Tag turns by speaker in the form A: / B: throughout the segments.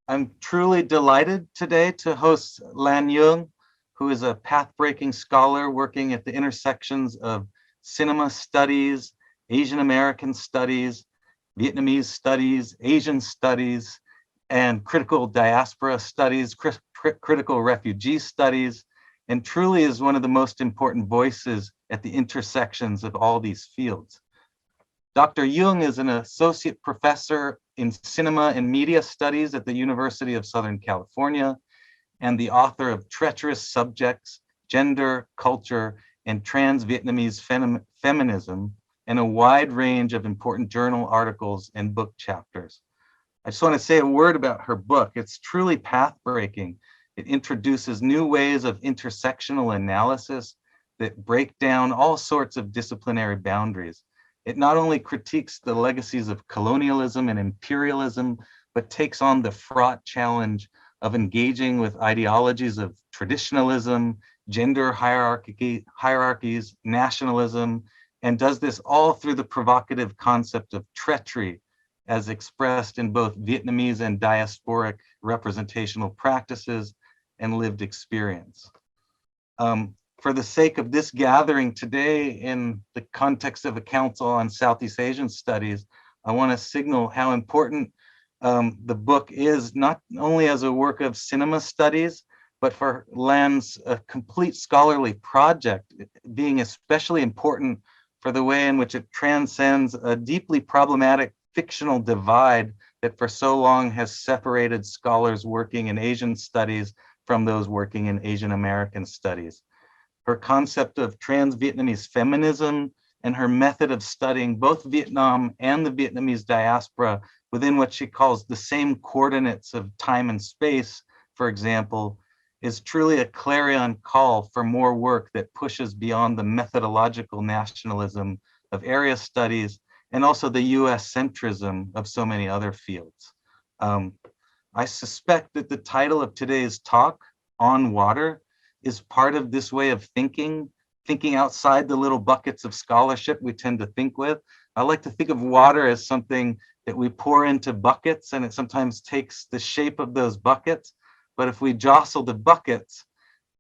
A: I'm truly delighted today to host Lan Yung, who is a path-breaking scholar working at the intersections of cinema studies, Asian American studies, Vietnamese studies, Asian studies, and critical diaspora studies, critical refugee studies, and truly is one of the most important voices at the intersections of all these fields. Dr. Duong is an associate professor in cinema and media studies at the University of Southern California and the author of Treacherous Subjects, Gender, Culture, and Trans-Vietnamese Feminism, and a wide range of important journal articles and book chapters. I just want to say a word about her book. It's truly path-breaking. It introduces new ways of intersectional analysis that break down all sorts of disciplinary boundaries. It not only critiques the legacies of colonialism and imperialism, but takes on the fraught challenge of engaging with ideologies of traditionalism, gender hierarchies, nationalism, and does this all through the provocative concept of treachery, as expressed in both Vietnamese and diasporic representational practices and lived experience. For the sake of this gathering today, in the context of a Council on Southeast Asian Studies, I want to signal how important the book is, not only as a work of cinema studies, but for Lan's complete scholarly project, being especially important for the way in which it transcends a deeply problematic fictional divide that for so long has separated scholars working in Asian studies from those working in Asian American studies. Her concept of trans-Vietnamese feminism and her method of studying both Vietnam and the Vietnamese diaspora within what she calls the same coordinates of time and space, for example, is truly a clarion call for more work that pushes beyond the methodological nationalism of area studies and also the US centrism of so many other fields. I suspect that the title of today's talk, On Water, is part of this way of thinking outside the little buckets of scholarship we tend to think with. I like to think of water as something that we pour into buckets, and it sometimes takes the shape of those buckets. But if we jostle the buckets,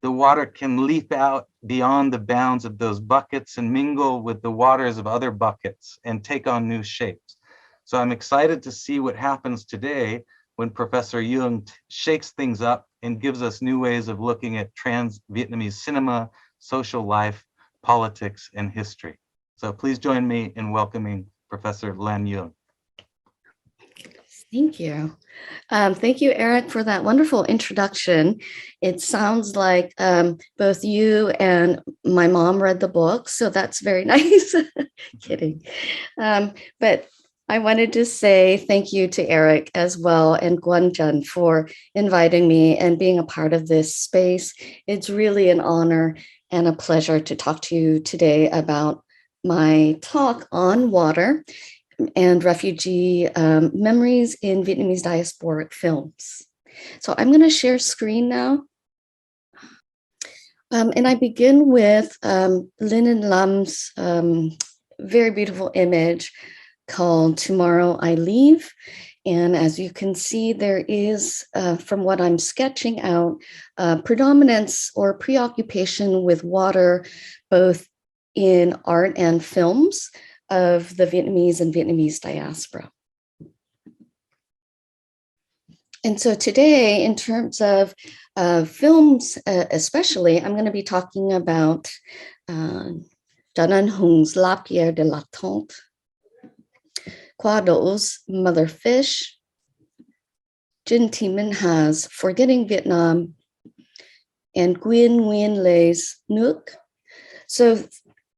A: the water can leap out beyond the bounds of those buckets and mingle with the waters of other buckets and take on new shapes. So I'm excited to see what happens today when Professor Duong shakes things up and gives us new ways of looking at trans-Vietnamese cinema, social life, politics, and history. So please join me in welcoming Professor Lan Duong.
B: Thank you. Thank you, Eric, for that wonderful introduction. It sounds like both you and my mom read the book, so that's very nice. Kidding. But I wanted to say thank you to Eric as well and Trinh for inviting me and being a part of this space. It's really an honor and a pleasure to talk to you today about my talk on water and refugee memories in Vietnamese diasporic films. So I'm going to share screen now. And I begin with Linh and Lam's very beautiful image called Tomorrow I Leave. And as you can see, there is, from what I'm sketching out, predominance or preoccupation with water, both in art and films of the Vietnamese and Vietnamese diaspora. And so today, in terms of films especially, I'm going to be talking about Trần Hùng La Pierre de la Tante, Khoa Mother Fish, Trinh T Minh-ha's Forgetting Vietnam, and Nguyên-Le's Nước. So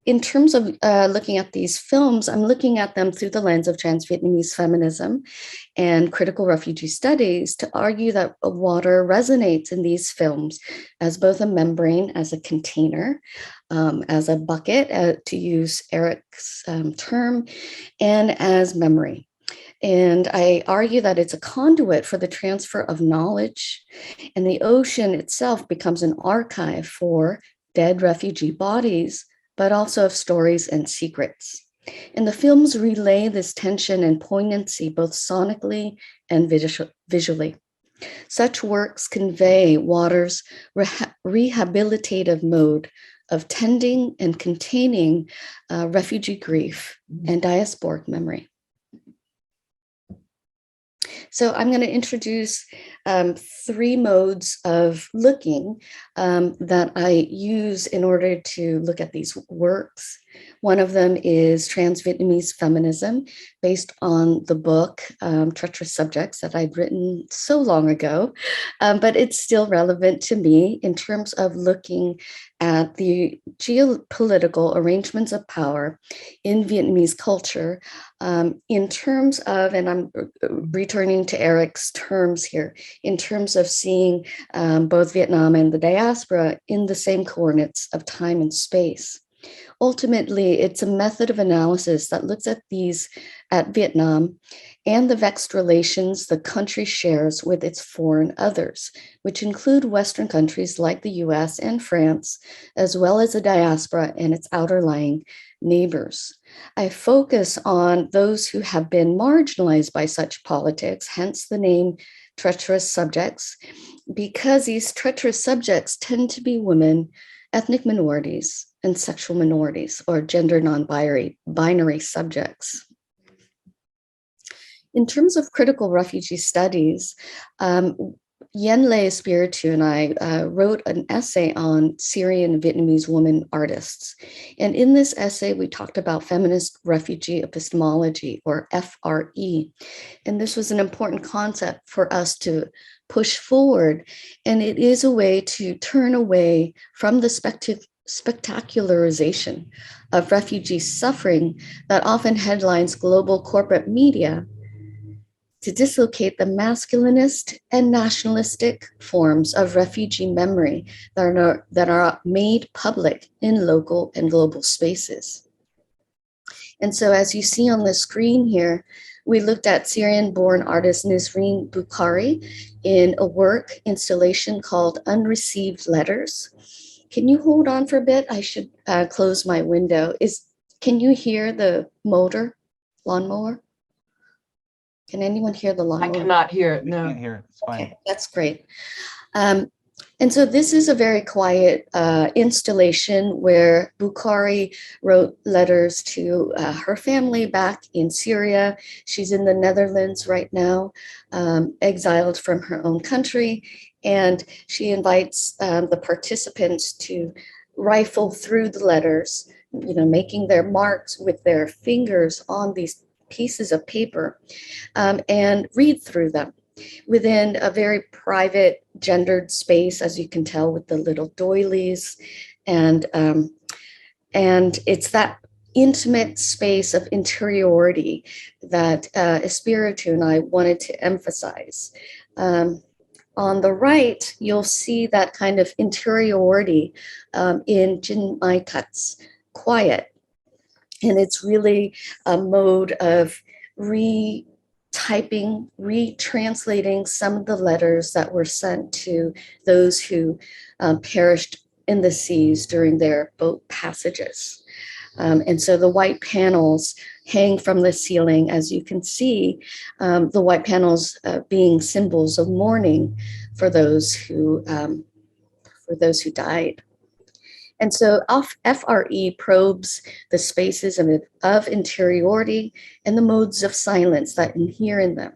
B: in terms of looking at these films, I'm looking at them through the lens of trans-Vietnamese feminism and critical refugee studies to argue that water resonates in these films as both a membrane, as a container, as a bucket, to use Eric's term, and as memory. And I argue that it's a conduit for the transfer of knowledge, and the ocean itself becomes an archive for dead refugee bodies, but also of stories and secrets. And the films relay this tension and poignancy, both sonically and visually. Such works convey water's rehabilitative mode of tending and containing refugee grief and diasporic memory. So I'm going to introduce 3 modes of looking that I use in order to look at these works. One of them is trans-Vietnamese feminism, based on the book Treacherous Subjects that I'd written so long ago, but it's still relevant to me in terms of looking at the geopolitical arrangements of power in Vietnamese culture in terms of, and I'm returning to Eric's terms here, in terms of seeing both Vietnam and the diaspora in the same coordinates of time and space. Ultimately, it's a method of analysis that looks at Vietnam and the vexed relations the country shares with its foreign others, which include Western countries like the US and France, as well as the diaspora and its outer-lying neighbors. I focus on those who have been marginalized by such politics, hence the name Treacherous Subjects, because these treacherous subjects tend to be women, ethnic minorities, and sexual minorities, or gender non-binary subjects. In terms of critical refugee studies, Nguyên-Le Spiritu and I wrote an essay on Syrian Vietnamese women artists. And in this essay, we talked about feminist refugee epistemology, or FRE. And this was an important concept for us to push forward. And it is a way to turn away from the spectacularization of refugee suffering that often headlines global corporate media, to dislocate the masculinist and nationalistic forms of refugee memory that are made public in local and global spaces. And so, as you see on the screen here, we looked at Syrian-born artist Nisreen Bukhari in a work installation called Unreceived Letters. Can you hold on for a bit? I should close my window. Can you hear the lawnmower? Can anyone hear the lawnmower?
C: I cannot hear it, no.
A: I can't hear it, it's fine.
B: Okay, that's great. And so this is a very quiet installation where Bukhari wrote letters to her family back in Syria. She's in the Netherlands right now, exiled from her own country. And she invites the participants to rifle through the letters, making their marks with their fingers on these pieces of paper and read through them within a very private, gendered space, as you can tell with the little doilies. And it's that intimate space of interiority that Espiritu and I wanted to emphasize. On the right, you'll see that kind of interiority in Jin Mai Tat's Quiet. And it's really a mode of retyping, retranslating some of the letters that were sent to those who perished in the seas during their boat passages. And so the white panels hang from the ceiling, as you can see, the white panels being symbols of mourning for those who died. And so FRE probes the spaces of interiority and the modes of silence that inhere in them.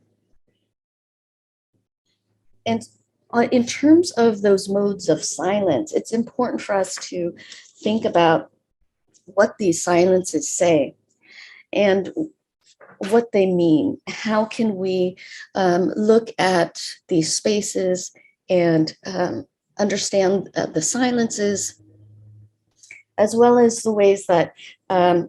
B: And in terms of those modes of silence, it's important for us to think about what these silences say and what they mean. How can we look at these spaces and understand the silences, as well as the ways that, as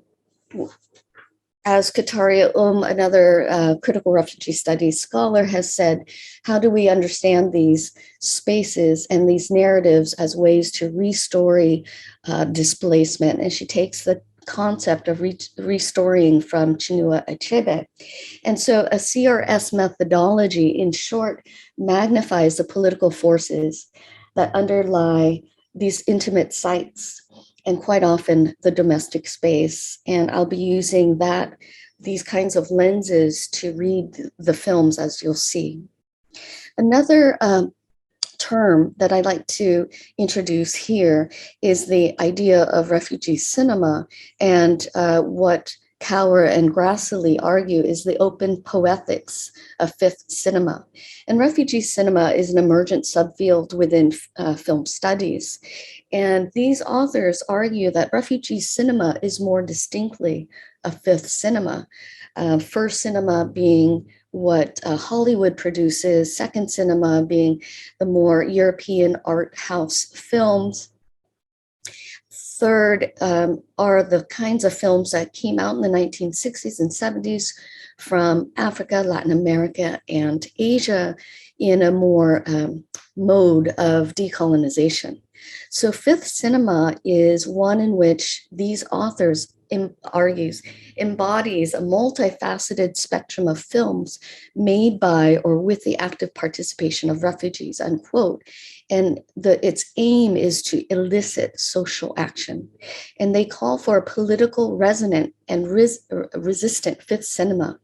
B: Kataria another critical refugee studies scholar, has said, how do we understand these spaces and these narratives as ways to restory displacement? And she takes the concept of restoring from Chinua Achebe. And so a CRS methodology, in short, magnifies the political forces that underlie these intimate sites, and quite often the domestic space. And I'll be using these kinds of lenses to read the films, as you'll see. Another term that I'd like to introduce here is the idea of refugee cinema, and what Cower and Grassley argue is the open poetics of fifth cinema. And refugee cinema is an emergent subfield within film studies. And these authors argue that refugee cinema is more distinctly a fifth cinema. First cinema being what Hollywood produces, second cinema being the more European art house films. Third are the kinds of films that came out in the 1960s and 70s from Africa, Latin America, and Asia in a more mode of decolonization. So fifth cinema is one in which these authors argues embodies a multifaceted spectrum of films made by or with the active participation of refugees, unquote. And its aim is to elicit social action. And they call for a political, resonant, and resistant fifth cinema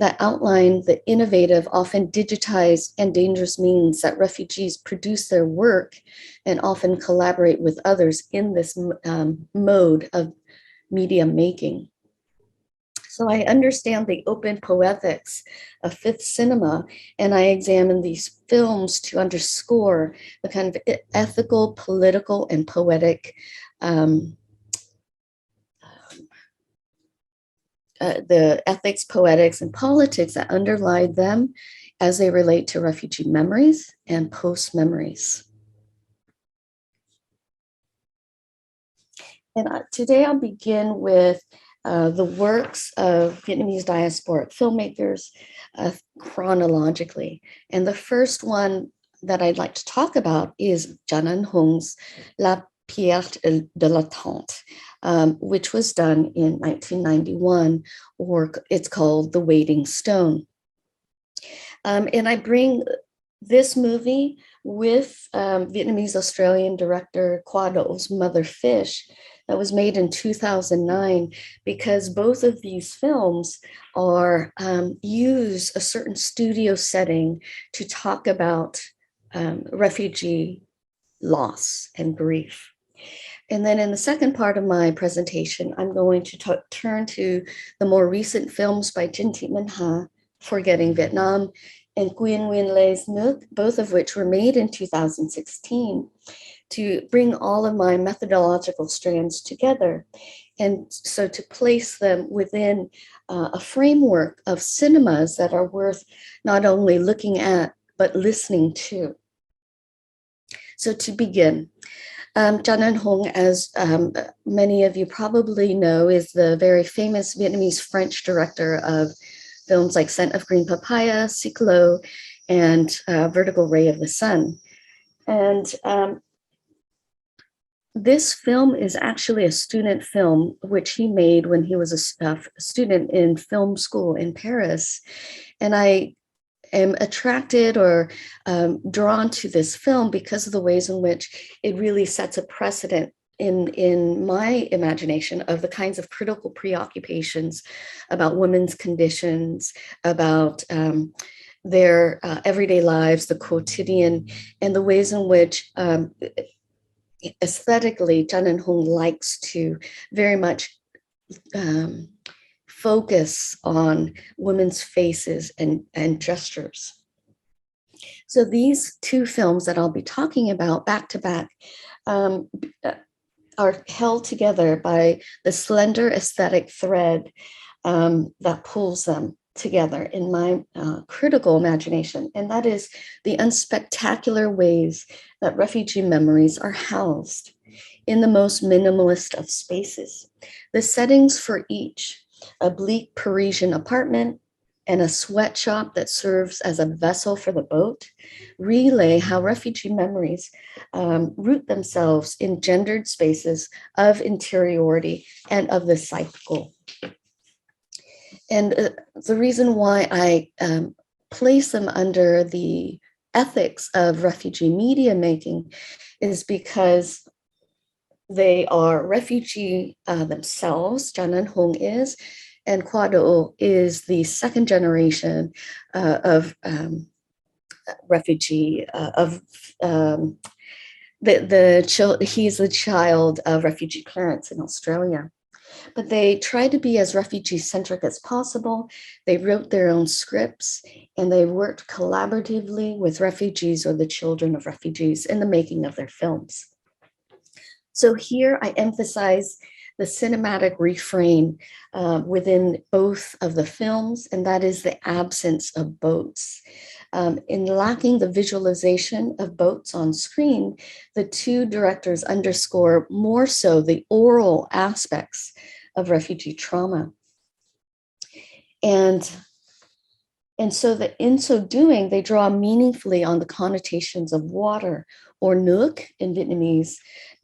B: that outline the innovative, often digitized and dangerous means that refugees produce their work and often collaborate with others in this mode of media making. So I understand the open poetics of fifth cinema, and I examine these films to underscore the kind of ethical, political, and poetic the ethics, poetics, and politics that underlie them as they relate to refugee memories and post-memories. And today I'll begin with the works of Vietnamese diasporic filmmakers chronologically. And the first one that I'd like to talk about is Trần Hung's La Pierre de l'attente, which was done in 1991, or it's called The Waiting Stone. And I bring this movie with Vietnamese Australian director Khoa's Mother Fish, that was made in 2009, because both of these films are use a certain studio setting to talk about refugee loss and grief. And then in the second part of my presentation, I'm going to turn to the more recent films by Trinh T, Minh-ha, Forgetting Vietnam, and Nguyên-Le's Nước, both of which were made in 2016, to bring all of my methodological strands together. And so to place them within a framework of cinemas that are worth not only looking at, but listening to. So to begin, Trần Hung, as many of you probably know, is the very famous Vietnamese-French director of films like Scent of Green Papaya, Cyclo, and Vertical Ray of the Sun. And this film is actually a student film, which he made when he was a student in film school in Paris. And I am attracted or drawn to this film because of the ways in which it really sets a precedent in my imagination of the kinds of critical preoccupations about women's conditions, about their everyday lives, the quotidian, and the ways in which aesthetically Trần Hung likes to very much focus on women's faces and gestures. So these two films that I'll be talking about back to back are held together by the slender aesthetic thread that pulls them together in my critical imagination, and that is the unspectacular ways that refugee memories are housed in the most minimalist of spaces. The settings for each, a bleak Parisian apartment and a sweatshop that serves as a vessel for the boat, relay how refugee memories root themselves in gendered spaces of interiority and of the psychical. And the reason why I place them under the ethics of refugee media making is because they are refugee themselves. Trần Hung is, and Khoa is the second generation of refugee he's the child of refugee parents in Australia. But they tried to be as refugee-centric as possible. They wrote their own scripts, and they worked collaboratively with refugees or the children of refugees in the making of their films. So here I emphasize the cinematic refrain within both of the films, and that is the absence of boats. In lacking the visualization of boats on screen, the two directors underscore more so the oral aspects of refugee trauma. And so that in so doing, they draw meaningfully on the connotations of water, or nước in Vietnamese.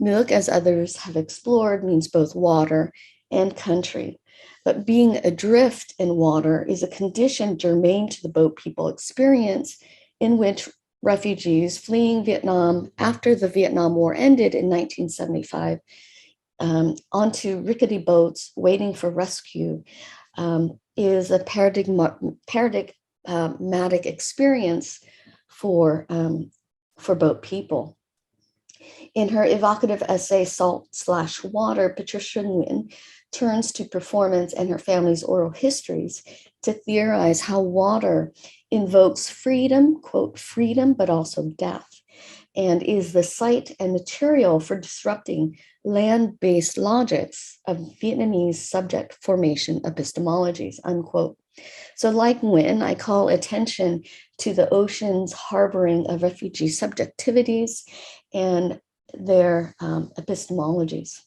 B: Nước, as others have explored, means both water and country. But being adrift in water is a condition germane to the boat people experience, in which refugees fleeing Vietnam after the Vietnam War ended in 1975 onto rickety boats waiting for rescue is a paradigmatic experience for boat people. In her evocative essay, Salt/Water, Patricia Nguyen turns to performance and her family's oral histories to theorize how water invokes freedom, quote, freedom, but also death, and is the site and material for disrupting land-based logics of Vietnamese subject formation epistemologies, unquote. So like Nguyen, I call attention to the ocean's harboring of refugee subjectivities and their epistemologies.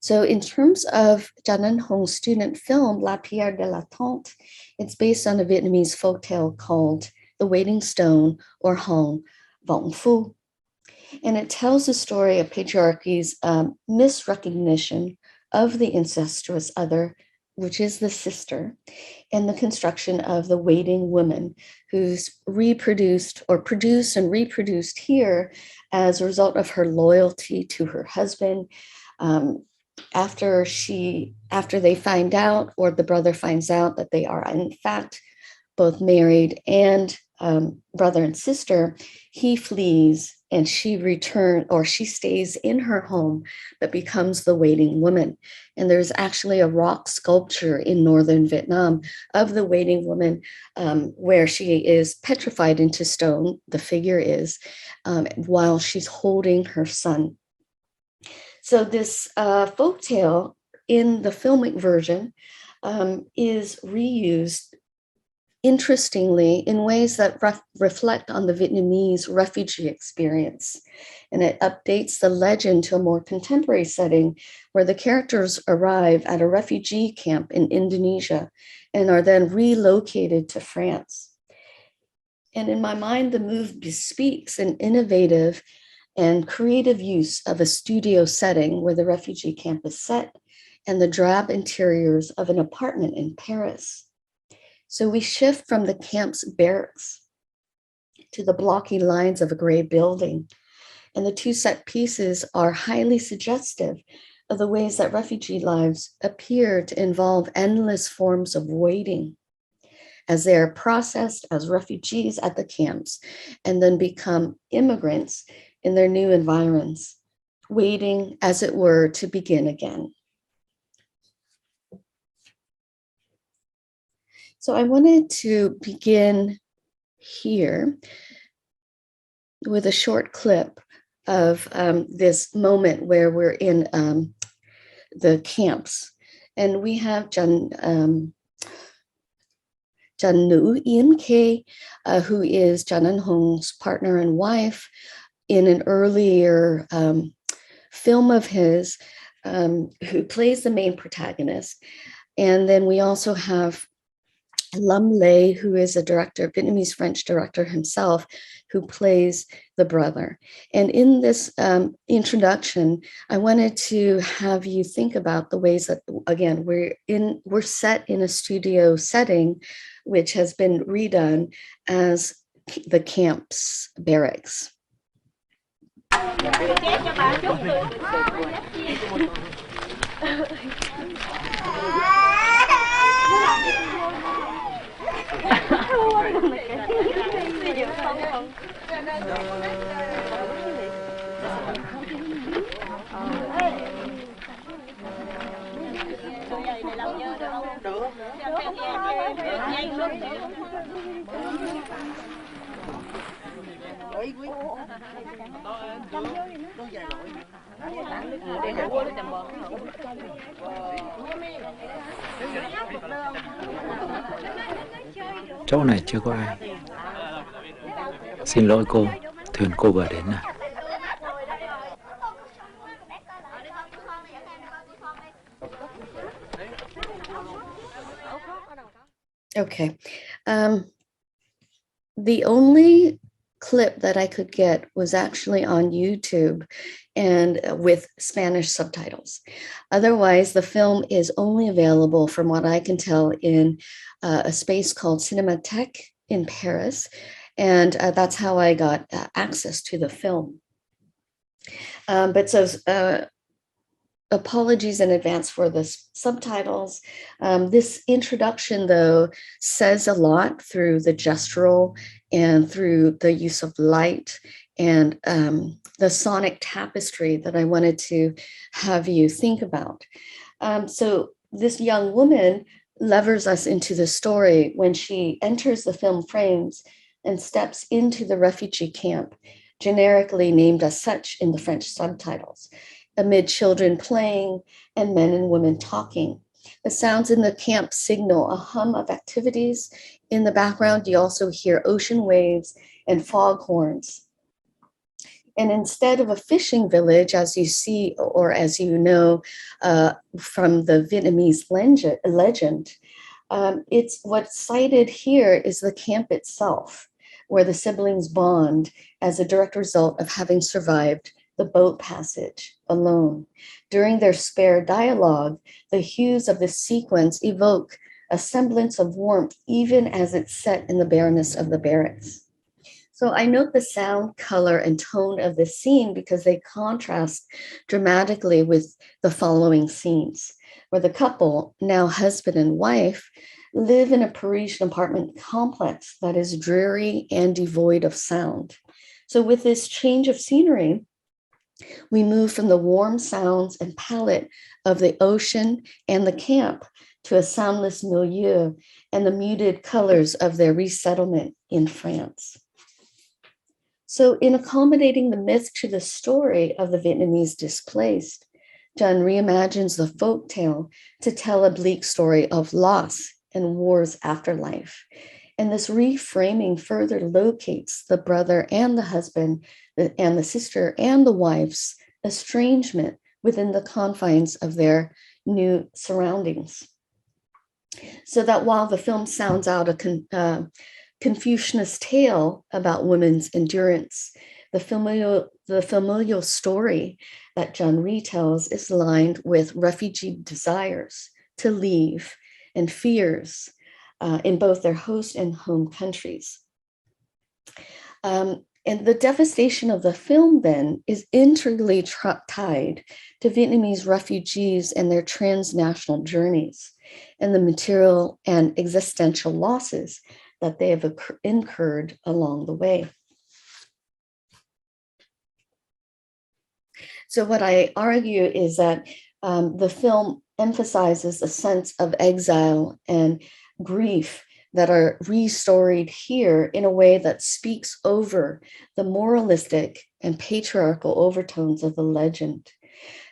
B: So in terms of Trần Hong's student film, La Pierre de l'Attente, it's based on a Vietnamese folktale called The Waiting Stone, or Hong Vọng Phu. And it tells the story of patriarchy's misrecognition of the incestuous other, which is the sister, and the construction of the waiting woman who's reproduced or produced and reproduced here as a result of her loyalty to her husband. After they find out, or the brother finds out, that they are in fact both married and brother and sister, he flees and she stays in her home, but becomes the waiting woman. And there's actually a rock sculpture in northern Vietnam of the waiting woman where she is petrified into stone, the figure is, while she's holding her son. So this folktale in the filmic version is reused, interestingly, in ways that reflect on the Vietnamese refugee experience. And it updates the legend to a more contemporary setting where the characters arrive at a refugee camp in Indonesia and are then relocated to France. And in my mind, the move bespeaks an innovative and creative use of a studio setting where the refugee camp is set and the drab interiors of an apartment in Paris. So we shift from the camp's barracks to the blocky lines of a gray building. And the two set pieces are highly suggestive of the ways that refugee lives appear to involve endless forms of waiting as they are processed as refugees at the camps and then become immigrants in their new environs, waiting, as it were, to begin again. So I wanted to begin here with a short clip of this moment where we're in the camps. And we have Trần Nữ Yến Khê, who is Trần Hong's partner and wife, in an earlier film of his, who plays the main protagonist. And then we also have Minh-Le, who is a director, Vietnamese French director himself, who plays the brother. And in this introduction, I wanted to have you think about the ways that, again, we're set in a studio setting, which has been redone as the camp's barracks.
C: Chỗ này chưa có ai. Xin lỗi cô, thuyền cô vừa đến à?
B: Okay. The only clip that I could get was actually on YouTube and with Spanish subtitles. Otherwise, the film is only available, from what I can tell, in a space called Cinémathèque in Paris. And that's how I got access to the film. But so apologies in advance for the subtitles. This introduction, though, says a lot through the gestural and through the use of light and the sonic tapestry that I wanted to have you think about. So this young woman levers us into the story when she enters the film frames and steps into the refugee camp, generically named as such in the French subtitles, amid children playing and men and women talking. The sounds in the camp signal a hum of activities. In the background, you also hear ocean waves and foghorns. And instead of a fishing village, as you see, or as you know from the Vietnamese legend, it's what's cited here is the camp itself, where the siblings bond as a direct result of having survived the boat passage alone. During their spare dialogue, the hues of this sequence evoke a semblance of warmth, even as it's set in the bareness of the barracks. So I note the sound, color, and tone of the scene because they contrast dramatically with the following scenes, where the couple, now husband and wife, live in a Parisian apartment complex that is dreary and devoid of sound. So with this change of scenery, we move from the warm sounds and palette of the ocean and the camp to a soundless milieu and the muted colors of their resettlement in France. So in accommodating the myth to the story of the Vietnamese displaced, Trần reimagines the folktale to tell a bleak story of loss and war's afterlife. And this reframing further locates the brother and the husband and the sister and the wife's estrangement within the confines of their new surroundings. So that while the film sounds out a Confucianist tale about women's endurance, the familial story that Trần retells is lined with refugee desires to leave and fears in both their host and home countries. And the devastation of the film then is integrally tied to Vietnamese refugees and their transnational journeys and the material and existential losses that they have incurred along the way. So what I argue is that the film emphasizes a sense of exile and grief that are restoried here in a way that speaks over the moralistic and patriarchal overtones of the legend.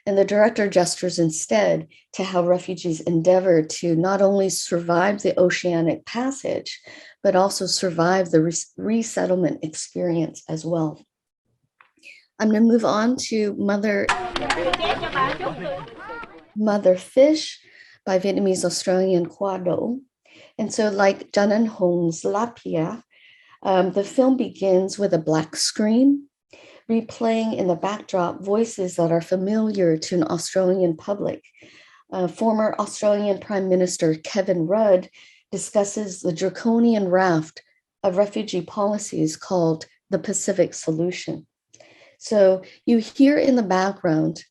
B: And the director gestures instead to how refugees endeavor to not only survive the oceanic passage, but also survive the resettlement experience as well. I'm going to move on to Mother Fish by Vietnamese Australian Khoa. And so like Trần and Hùng Lapia, the film begins with a black screen, replaying in the backdrop voices that are familiar to an Australian public. Former Australian Prime Minister Kevin Rudd discusses the draconian raft of refugee policies called the Pacific Solution. So you hear in the background,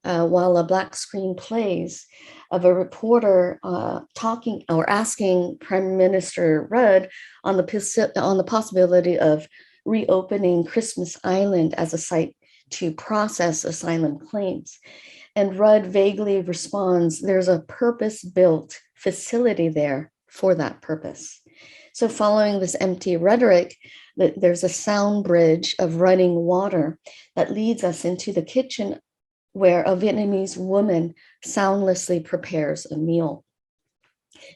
B: while a black screen plays, of a reporter talking or asking Prime Minister Rudd on the possibility of reopening Christmas Island as a site to process asylum claims. And Rudd vaguely responds, there's a purpose-built facility there for that purpose. So following this empty rhetoric, there's a sound bridge of running water that leads us into the kitchen where a Vietnamese woman soundlessly prepares a meal.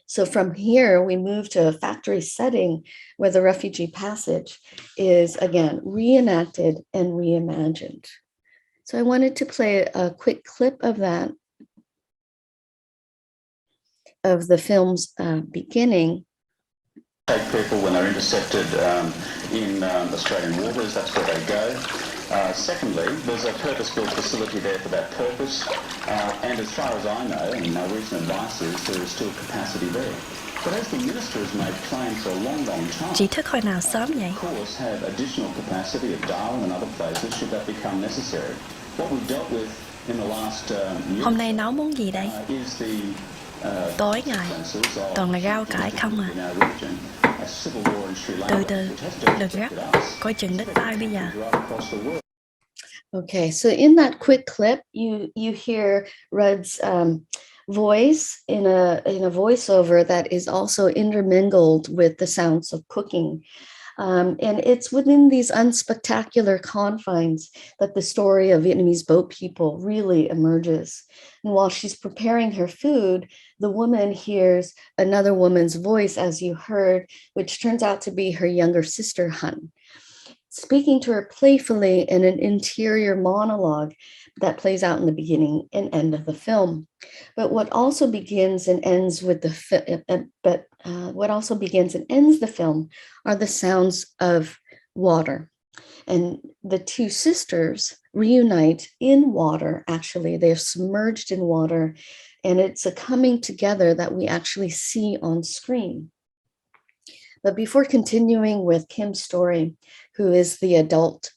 B: So from here, we move to a factory setting where the refugee passage is, again, reenacted and reimagined. So I wanted to play a quick clip of that, of the film's beginning.
D: Take people when they're intercepted in Australian waters, that's where they go. Secondly, there's a purpose-built facility there for that purpose, and as far as I know, and my recent advice is there is still capacity there. But as the minister has made plain for a long, long time,
E: Chị thức hồi nào sớm vậy?
D: of course, have additional capacity at Darwin and other places should that become necessary. What we've dealt with in the last year
E: Hôm nay nấu món gì đây?
D: is the
E: Tối ngày toàn là rau cải không à. Từ từ, đừng gấp, coi chừng đứt tay bây giờ.
B: Okay, so in that quick clip, you hear Rudd's voice in a voiceover that is also intermingled with the sounds of cooking. And it's within these unspectacular confines that the story of Vietnamese boat people really emerges. And while she's preparing her food, the woman hears another woman's voice, as you heard, which turns out to be her younger sister, Hun, speaking to her playfully in an interior monologue that plays out in the beginning and end of the film. But what also begins and ends with the film are the sounds of water. And the two sisters reunite in water. Actually, they're submerged in water, and it's a coming together that we actually see on screen. But before continuing with Kim's story, who is the adult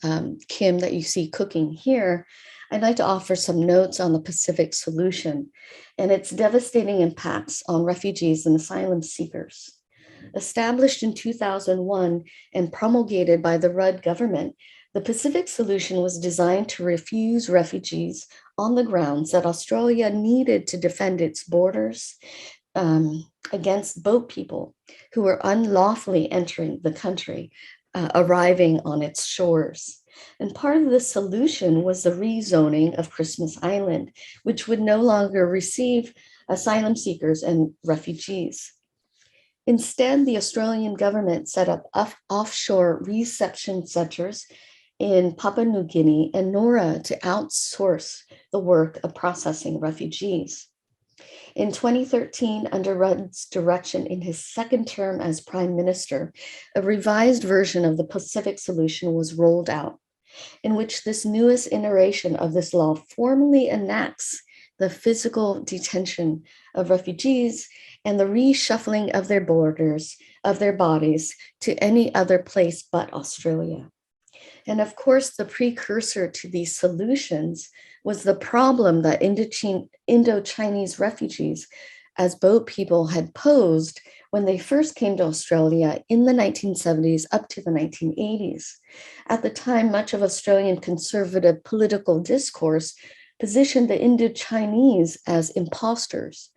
B: Kim that you see cooking here, I'd like to offer some notes on the Pacific solution and its devastating impacts on refugees and asylum seekers. Established in 2001 and promulgated by the Rudd government, the Pacific solution was designed to refuse refugees on the grounds that Australia needed to defend its borders against boat people who were unlawfully entering the country, arriving on its shores. And part of the solution was the rezoning of Christmas Island, which would no longer receive asylum seekers and refugees. Instead, the Australian government set up offshore reception centers in Papua New Guinea and Nora to outsource the work of processing refugees. In 2013, under Rudd's direction in his second term as Prime Minister, a revised version of the Pacific solution was rolled out, in which this newest iteration of this law formally enacts the physical detention of refugees and the reshuffling of their borders, of their bodies to any other place but Australia. And of course, the precursor to these solutions was the problem that Indo-Chinese refugees as boat people had posed when they first came to Australia in the 1970s up to the 1980s. At the time, much of Australian conservative political discourse positioned the Indo-Chinese as imposters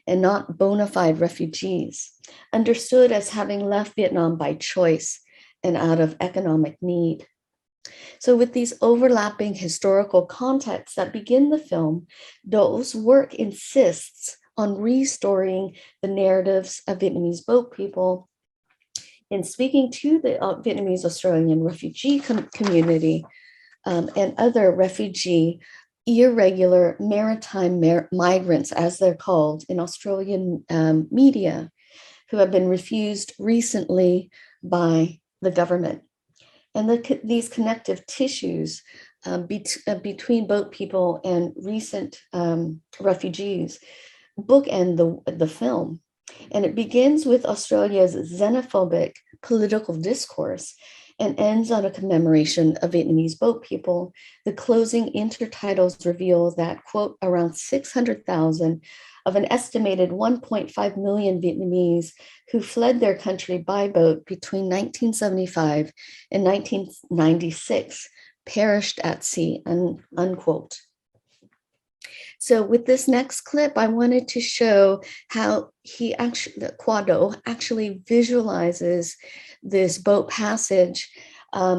B: and not bona fide refugees, understood as having left Vietnam by choice and out of economic need. So with these overlapping historical contexts that begin the film, Do's work insists on restoring the narratives of Vietnamese boat people in speaking to the Vietnamese Australian refugee community and other refugee irregular maritime migrants, as they're called in Australian media, who have been refused recently by the government. And these connective tissues between boat people and recent refugees bookend the film. And it begins with Australia's xenophobic political discourse and ends on a commemoration of Vietnamese boat people. The closing intertitles reveal that, quote, around 600,000 of an estimated 1.5 million Vietnamese who fled their country by boat between 1975 and 1996, perished at sea, unquote. So with this next clip, I wanted to show how Quyen Do actually visualizes this boat passage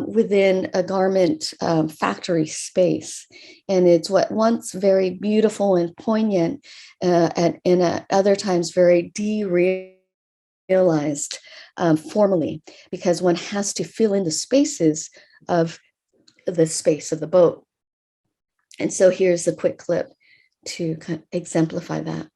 B: within a garment factory space. And it's what once very beautiful and poignant, and at other times very derealized formally, because one has to fill in the spaces of the space of the boat. And so here's a quick clip to kind of exemplify that.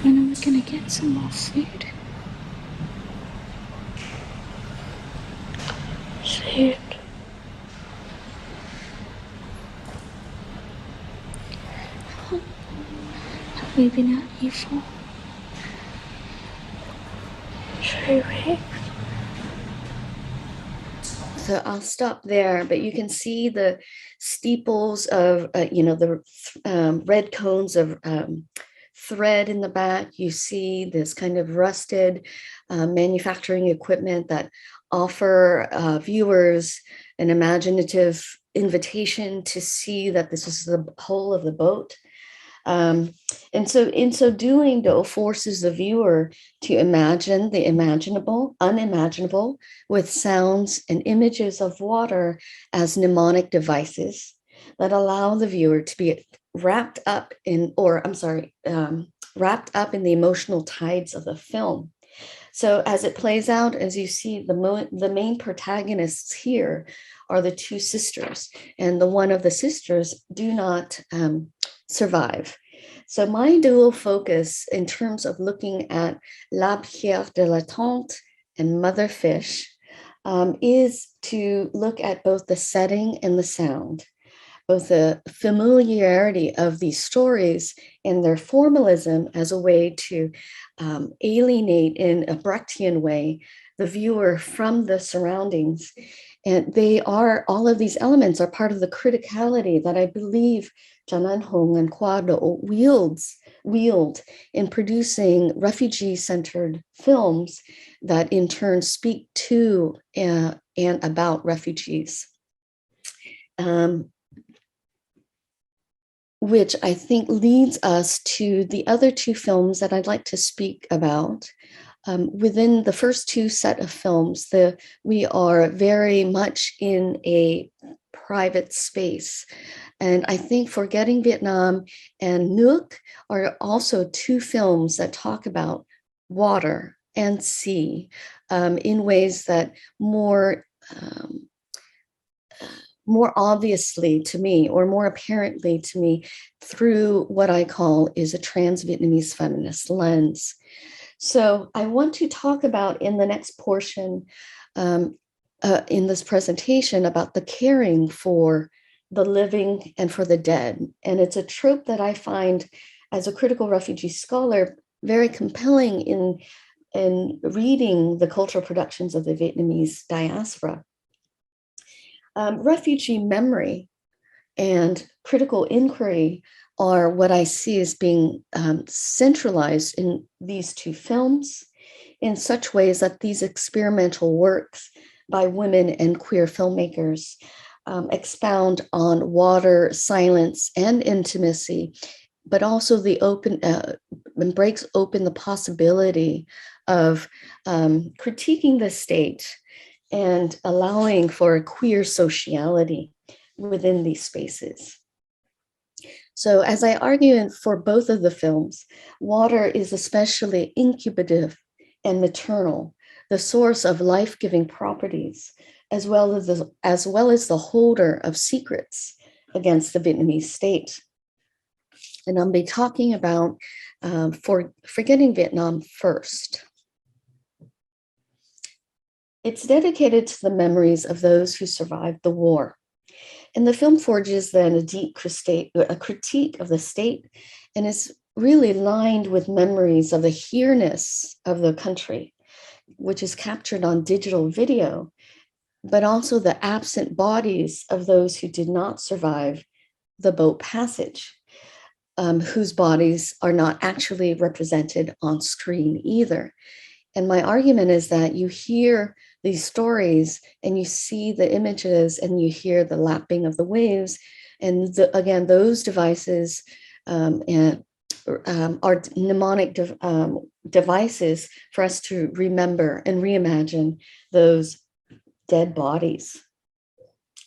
F: When are we gonna get some more food? Food. Have we been out here for 3 weeks?
B: So I'll stop there, but you can see the steeples of, the red cones of thread in the back. You see this kind of rusted manufacturing equipment that offer viewers an imaginative invitation to see that this is the whole of the boat. And so in so doing, Do forces the viewer to imagine the imaginable, unimaginable, with sounds and images of water as mnemonic devices that allow the viewer to be wrapped up in the emotional tides of the film. So as it plays out, as you see, the main protagonists here are the two sisters, and the one of the sisters do not survive. So my dual focus in terms of looking at La Pierre de la Tente and Mother Fish is to look at both the setting and the sound, both the familiarity of these stories and their formalism as a way to alienate in a Brechtian way the viewer from the surroundings. And all of these elements are part of the criticality that I believe Hùng and Quyen Do wield in producing refugee-centered films that in turn speak to and about refugees. Which I think leads us to the other two films that I'd like to speak about. Within the first two set of films, we are very much in a private space. And I think Forgetting Vietnam and Nước are also two films that talk about water and sea in ways that more obviously to me, or more apparently to me, through what I call is a trans-Vietnamese feminist lens. So I want to talk about in the next portion in this presentation about the caring for the living and for the dead. And it's a trope that I find as a critical refugee scholar very compelling in reading the cultural productions of the Vietnamese diaspora. Refugee memory and critical inquiry are what I see as being centralized in these two films in such ways that these experimental works by women and queer filmmakers expound on water, silence, and intimacy, but also the breaks open the possibility of critiquing the state and allowing for a queer sociality within these spaces. So as I argue for both of the films, water is especially incubative and maternal, the source of life-giving properties, as well as the holder of secrets against the Vietnamese state. And I'll be talking about Forgetting Vietnam first. It's dedicated to the memories of those who survived the war. And the film forges then a deep critique of the state, and is really lined with memories of the here-ness of the country, which is captured on digital video, but also the absent bodies of those who did not survive the boat passage, whose bodies are not actually represented on screen either. And my argument is that you hear these stories and you see the images and you hear the lapping of the waves. And again, those devices are mnemonic devices for us to remember and reimagine those dead bodies.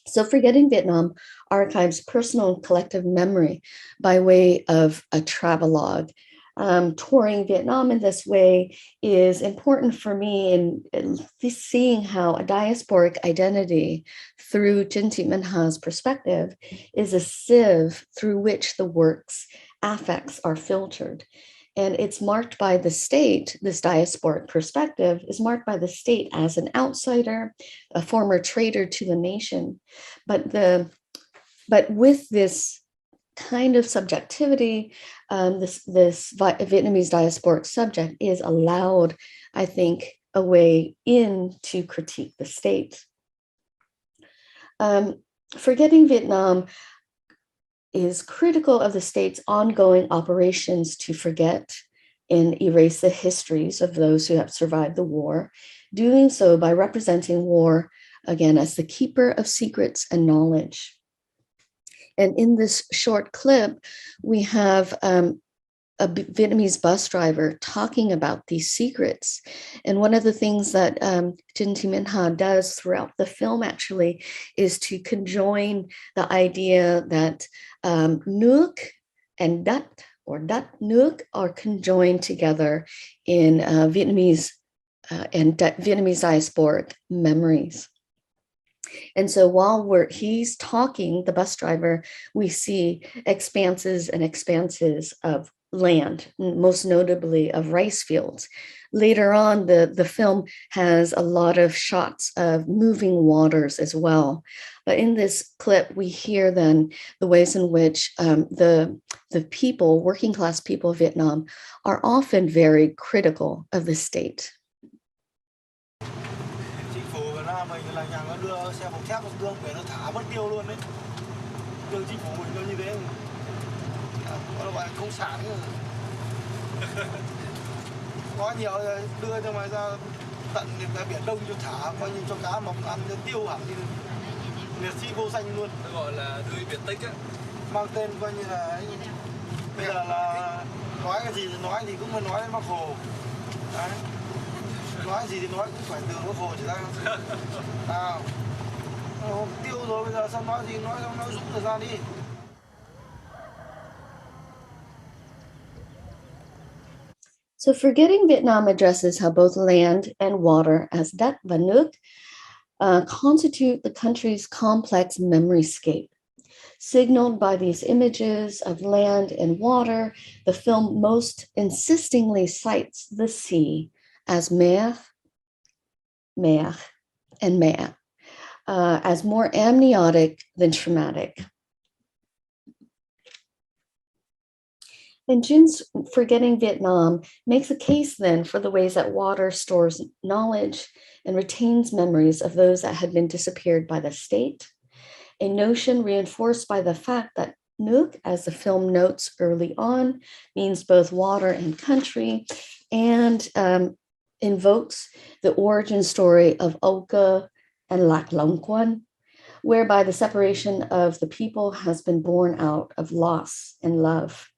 B: So Forgetting Vietnam archives personal and collective memory by way of a travelogue. Touring Vietnam in this way is important for me in seeing how a diasporic identity through Trinh T Minh-ha's perspective is a sieve through which the work's affects are filtered. And it's marked by the state, this diasporic perspective is marked by the state as an outsider, a former traitor to the nation. But with this kind of subjectivity, this Vietnamese diasporic subject is allowed, I think, a way in to critique the state. Forgetting Vietnam is critical of the state's ongoing operations to forget and erase the histories of those who have survived the war, doing so by representing war, again, as the keeper of secrets and knowledge. And in this short clip, we have a Vietnamese bus driver talking about these secrets. And one of the things that Trinh T Minh-ha does throughout the film actually is to conjoin the idea that Nước and Dat or Dat Nước are conjoined together in Vietnamese and Vietnamese diasporic memories. And so while he's talking, the bus driver, we see expanses and expanses of land, most notably of rice fields. Later on, the film has a lot of shots of moving waters as well. But in this clip, we hear then the ways in which the people, working class people of Vietnam, are often very critical of the state.
G: Xe bọc thép đường về nó thả mất tiêu luôn đấy. Đường chính phủ mình nó như thế. Nó gọi là công sản. Có nhiều đưa cho mày ra tận biển Đông cho thả, coi như cho cá mọc ăn cho tiêu hẳn đi. Liệt sĩ vô danh luôn. Nó gọi là tươi Việt Tích á. Mang tên coi như là bây giờ là nói cái gì thì nói thì cũng phải nói đến Bác Hồ. Đấy. Nói gì thì nói cũng phải từ Bác Hồ chỉ ra. Nào. Tiêu rồi bây giờ sao nói gì nói rút rồi ra đi.
B: So Forgetting Vietnam addresses how both land and water, as Dat và Nước, constitute the country's complex memoryscape. Signaled by these images of land and water, the film most insistingly cites the sea as mer, and mer, as more amniotic than traumatic. And Jin's Forgetting Vietnam makes a case then for the ways that water stores knowledge and retains memories of those that had been disappeared by the state, a notion reinforced by the fact that Nước, as the film notes early on, means both water and country, and invokes the origin story of Oka and Lạc Long Quân, whereby the separation of the people has been born out of loss and love.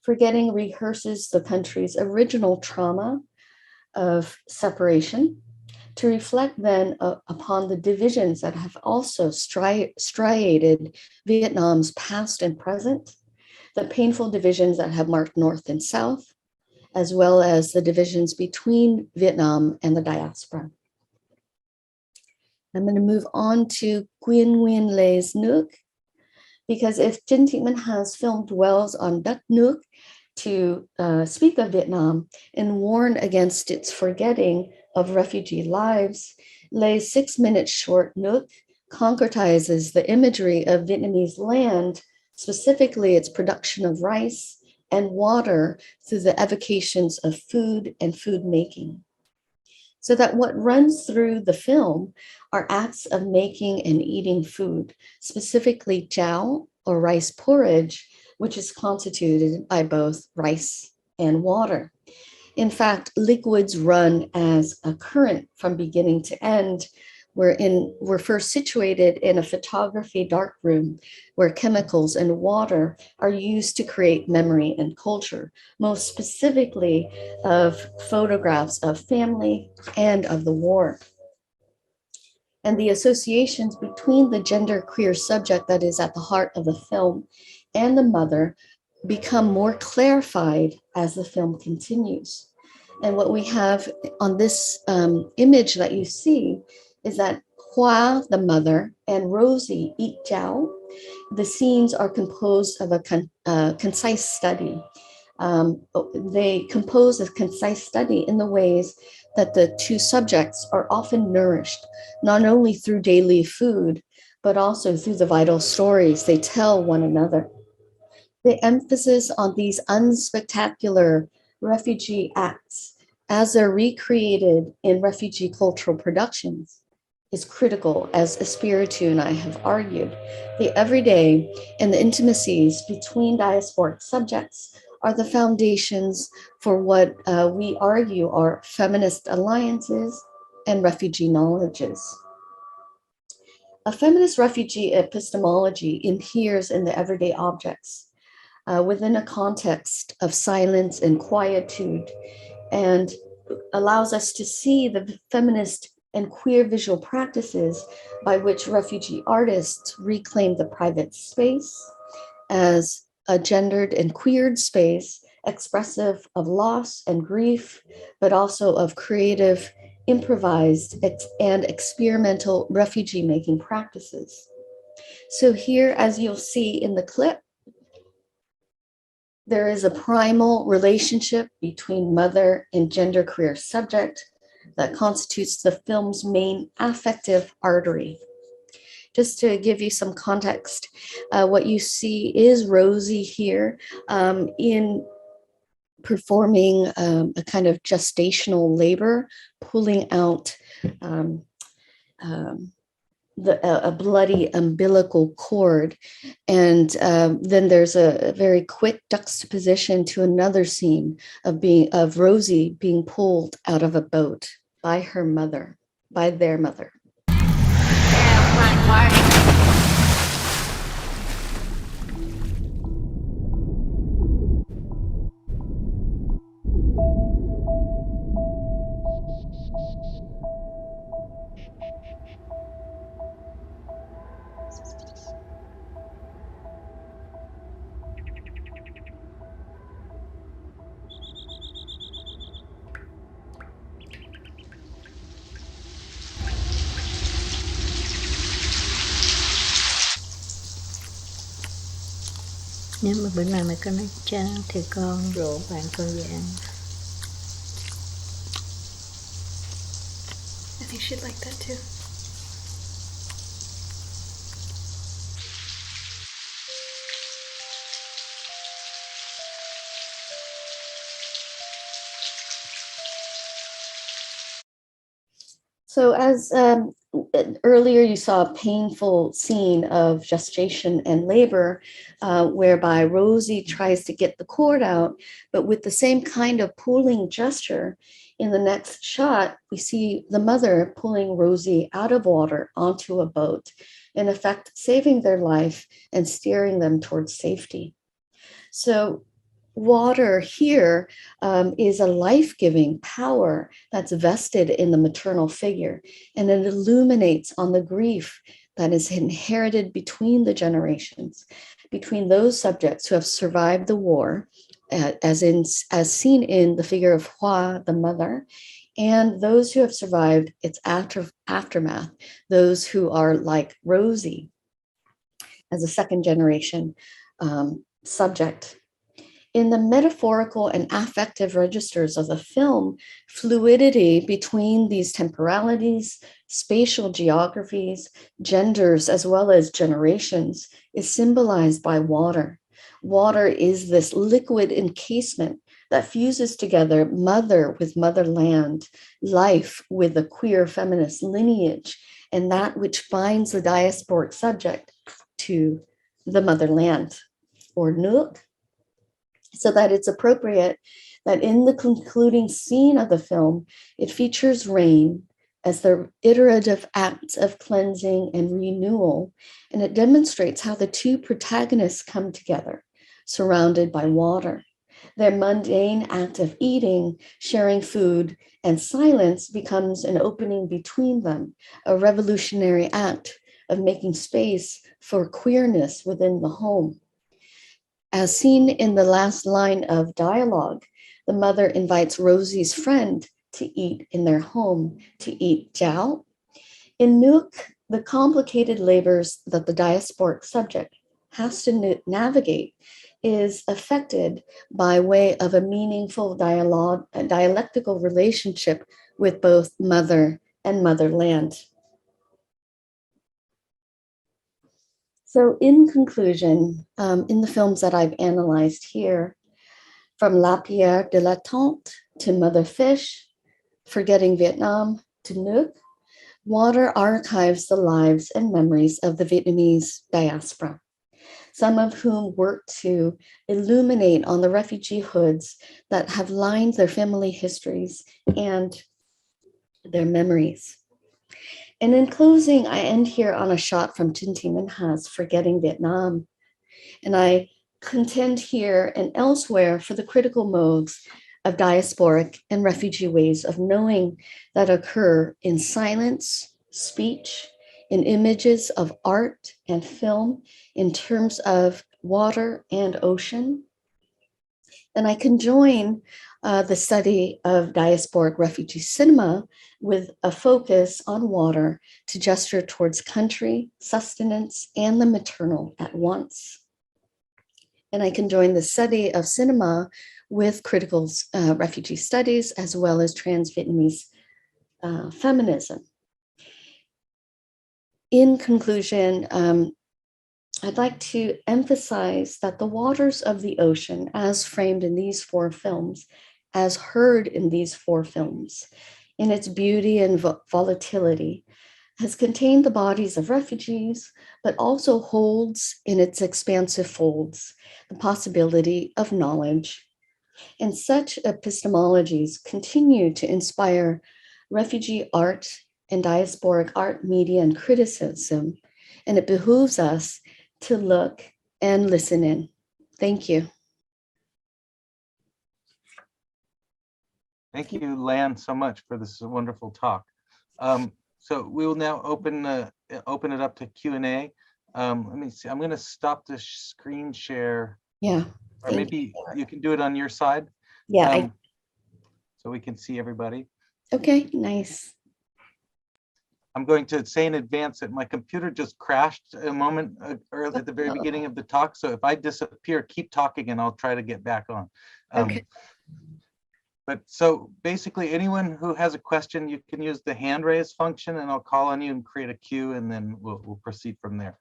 B: Forgetting rehearses the country's original trauma of separation to reflect then upon the divisions that have also striated Vietnam's past and present, the painful divisions that have marked North and South, as well as the divisions between Vietnam and the diaspora. I'm going to move on to Nguyên-Le's Nước, because if Trinh T has filmed dwells on Đất Nước to speak of Vietnam and warn against its forgetting of refugee lives, Le's 6-minute short Nước concretizes the imagery of Vietnamese land, specifically its production of rice and water through the evocations of food and food making. So that what runs through the film are acts of making and eating food, specifically cháo or rice porridge, which is constituted by both rice and water. In fact, liquids run as a current from beginning to end. We're first situated in a photography darkroom where chemicals and water are used to create memory and culture, most specifically of photographs of family and of the war. And the associations between the gender queer subject that is at the heart of the film and the mother become more clarified as the film continues. And what we have on this image that you see is that Khoa, the mother, and Rosie eat cháo. The scenes are composed of a concise study. They compose a concise study in the ways that the two subjects are often nourished, not only through daily food, but also through the vital stories they tell one another. The emphasis on these unspectacular refugee acts as they're recreated in refugee cultural productions is critical, as Espiritu and I have argued. The everyday and the intimacies between diasporic subjects are the foundations for what we argue are feminist alliances and refugee knowledges. A feminist refugee epistemology inheres in the everyday objects within a context of silence and quietude, and allows us to see the feminist and queer visual practices by which refugee artists reclaim the private space as a gendered and queered space expressive of loss and grief, but also of creative, improvised, and experimental refugee making practices. So here, as you'll see in the clip, there is a primal relationship between mother and genderqueer subject that constitutes the film's main affective artery. Just to give you some context, what you see is Rosie here in performing a kind of gestational labor, pulling out a bloody umbilical cord. And then there's a very quick juxtaposition to another scene of Rosie being pulled out of a boat by her mother, by their mother.
H: Nếu mà bữa nào mày có nói cha thì con rủ bạn con về ăn.
F: I think she'd like that too.
B: So as earlier you saw a painful scene of gestation and labor whereby Rosie tries to get the cord out, but with the same kind of pulling gesture, in the next shot, we see the mother pulling Rosie out of water onto a boat, in effect saving their life and steering them towards safety. So water here is a life-giving power that's vested in the maternal figure, and it illuminates on the grief that is inherited between the generations, between those subjects who have survived the war, as seen in the figure of Khoa, the mother, and those who have survived its aftermath, those who are like Rosie as a second generation subject. In the metaphorical and affective registers of the film, fluidity between these temporalities, spatial geographies, genders, as well as generations is symbolized by water. Water is this liquid encasement that fuses together mother with motherland, life with the queer feminist lineage, and that which binds the diasporic subject to the motherland, or Nước, so that it's appropriate that in the concluding scene of the film, it features rain as the iterative act of cleansing and renewal, and it demonstrates how the two protagonists come together, surrounded by water. Their mundane act of eating, sharing food, and silence becomes an opening between them, a revolutionary act of making space for queerness within the home. As seen in the last line of dialogue, the mother invites Rosie's friend to eat in their home, to eat jiao. In Nước, the complicated labors that the diasporic subject has to navigate is affected by way of a meaningful dialogue, a dialectical relationship with both mother and motherland. So in conclusion, in the films that I've analyzed here, from La Pierre de la Tente to Mother Fish, Forgetting Vietnam to Nước, water archives the lives and memories of the Vietnamese diaspora, some of whom work to illuminate on the refugee hoods that have lined their family histories and their memories. And in closing, I end here on a shot from Trinh T. Minh-ha's Forgetting Vietnam. And I contend here and elsewhere for the critical modes of diasporic and refugee ways of knowing that occur in silence, speech, in images of art and film, in terms of water and ocean. And I can join the study of diasporic refugee cinema with a focus on water to gesture towards country, sustenance, and the maternal at once. And I can join the study of cinema with critical refugee studies, as well as trans-Vietnamese feminism. In conclusion, I'd like to emphasize that the waters of the ocean, as framed in these four films, as heard in these four films, in its beauty and volatility, has contained the bodies of refugees, but also holds in its expansive folds the possibility of knowledge. And such epistemologies continue to inspire refugee art and diasporic art, media, and criticism, and it behooves us to look and listen in. Thank you.
A: Thank you, Lan, so much for this wonderful talk. So we will now open it up to Q&A. Let me see. I'm going to stop the screen share.
B: Yeah.
A: Or maybe you can do it on your side.
B: Yeah.
A: So we can see everybody.
B: Okay, nice.
A: I'm going to say in advance that my computer just crashed a moment early at the very beginning of the talk. So if I disappear, keep talking and I'll try to get back on.
B: Okay.
A: But so basically anyone who has a question, you can use the hand raise function and I'll call on you and create a queue and then we'll proceed from there.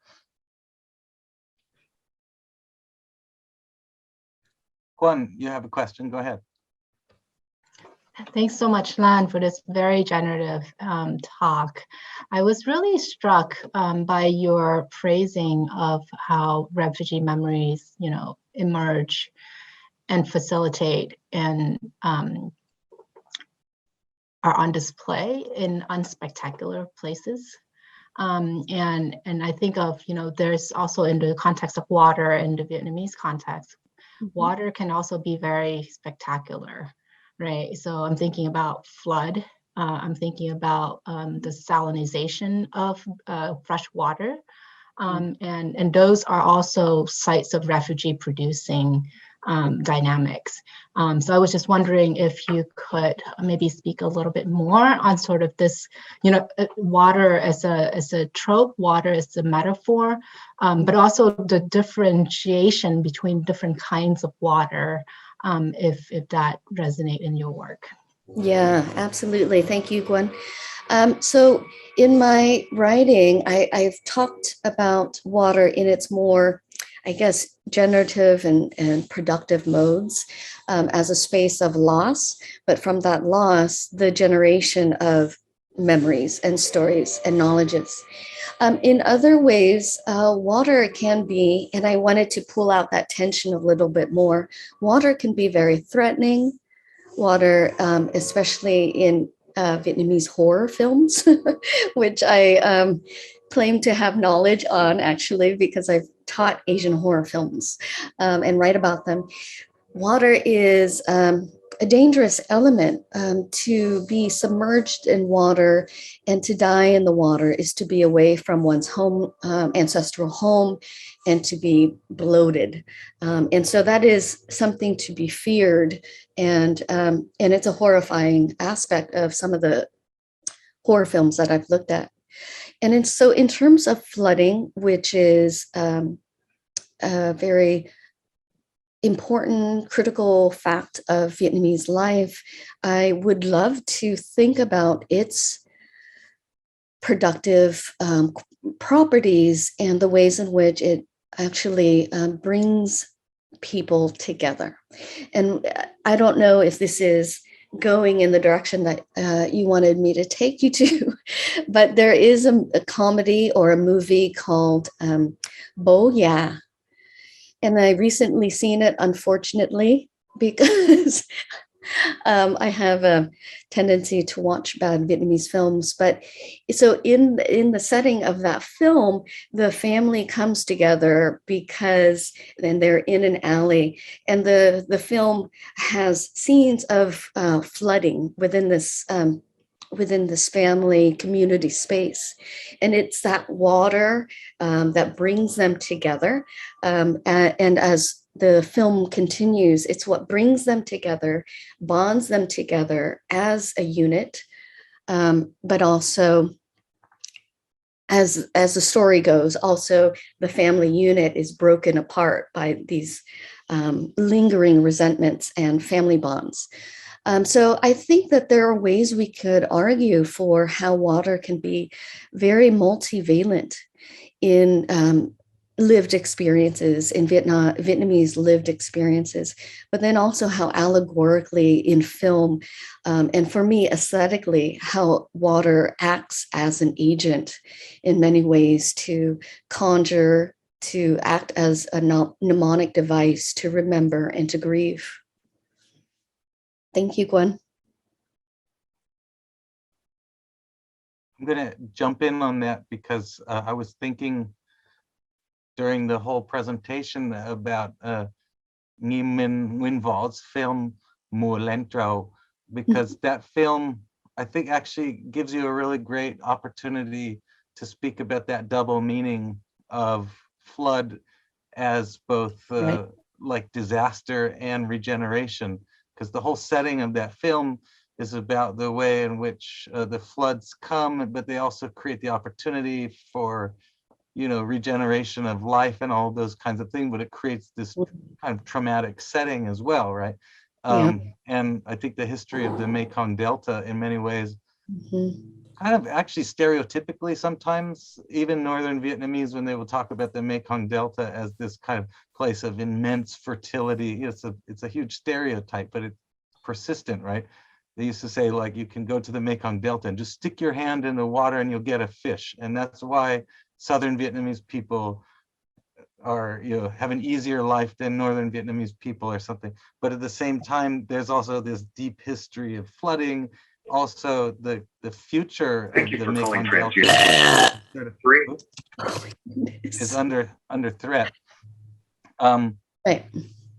A: Quyen, you have a question, go ahead.
I: Thanks so much, Lan, for this very generative talk. I was really struck by your praising of how refugee memories, emerge and facilitate and are on display in unspectacular places. And I think of, there's also in the context of water and the Vietnamese context, water can also be very spectacular. Right, so I'm thinking about flood. I'm thinking about the salinization of fresh water. And those are also sites of refugee producing dynamics. So I was just wondering if you could maybe speak a little bit more on sort of this, water as a trope, water as a metaphor, but also the differentiation between different kinds of water, if that resonate in your work.
B: Yeah, absolutely. Thank you, Gwen. So in my writing, I've talked about water in its more, I guess, generative and productive modes as a space of loss, but from that loss, the generation of memories and stories and knowledges. In other ways, water can be, and I wanted to pull out that tension a little bit more, water can be very threatening. Water, especially in Vietnamese horror films, which I claim to have knowledge on, actually, because I've taught Asian horror films and write about them. Water is a dangerous element. To be submerged in water and to die in the water is to be away from one's home, ancestral home, and to be bloated. And so that is something to be feared. And it's a horrifying aspect of some of the horror films that I've looked at. And so in terms of flooding, which is a very important, critical fact of Vietnamese life, I would love to think about its productive properties and the ways in which it actually brings people together. And I don't know if this is going in the direction that you wanted me to take you to, but there is a comedy or a movie called Bo Ya. And I recently seen it, unfortunately, because I have a tendency to watch bad Vietnamese films. But so in the setting of that film, the family comes together because then they're in an alley, and the film has scenes of flooding within this family community space. And it's that water that brings them together. And as the film continues, it's what brings them together, bonds them together as a unit, but also as the story goes, also the family unit is broken apart by these lingering resentments and family bonds. So I think that there are ways we could argue for how water can be very multivalent in lived experiences, in Vietnamese lived experiences, but then also how allegorically in film, and for me aesthetically, how water acts as an agent in many ways to conjure, to act as a mnemonic device to remember and to grieve. Thank you, Gwen.
A: I'm going to jump in on that because I was thinking during the whole presentation about Nghi Minh Nguyên Võ film Mùa Lên Trầu, because that film, I think, actually gives you a really great opportunity to speak about that double meaning of flood as both like disaster and regeneration, because the whole setting of that film is about the way in which the floods come, but they also create the opportunity for, regeneration of life and all those kinds of things, but it creates this kind of traumatic setting as well, right? And I think the history of the Mekong Delta in many ways, kind of actually stereotypically sometimes, even Northern Vietnamese, when they will talk about the Mekong Delta as this kind of place of immense fertility, it's a huge stereotype, but it's persistent, right? They used to say, like, you can go to the Mekong Delta and just stick your hand in the water and you'll get a fish. And that's why Southern Vietnamese people are, have an easier life than Northern Vietnamese people or something. But at the same time, there's also this deep history of flooding. Also, the future of the Mekong Delta is under threat.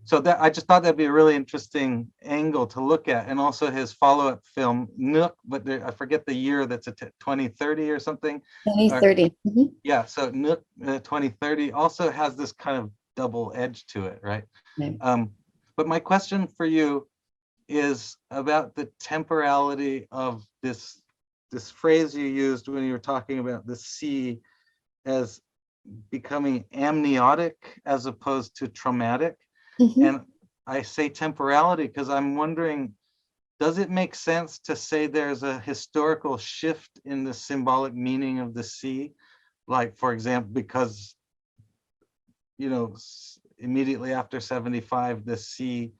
A: so that I just thought that'd be a really interesting angle to look at, and also his follow-up film Nước, but there, I forget the year. That's a 2030 or something.
B: 2030.
A: Yeah, so Nước 2030 also has this kind of double edge to it, right? But my question for you is about the temporality of this phrase you used when you were talking about the sea as becoming amniotic as opposed to traumatic. And I say temporality because I'm wondering, does it make sense to say there's a historical shift in the symbolic meaning of the sea? Like, for example, because, you know, immediately after 75, the sea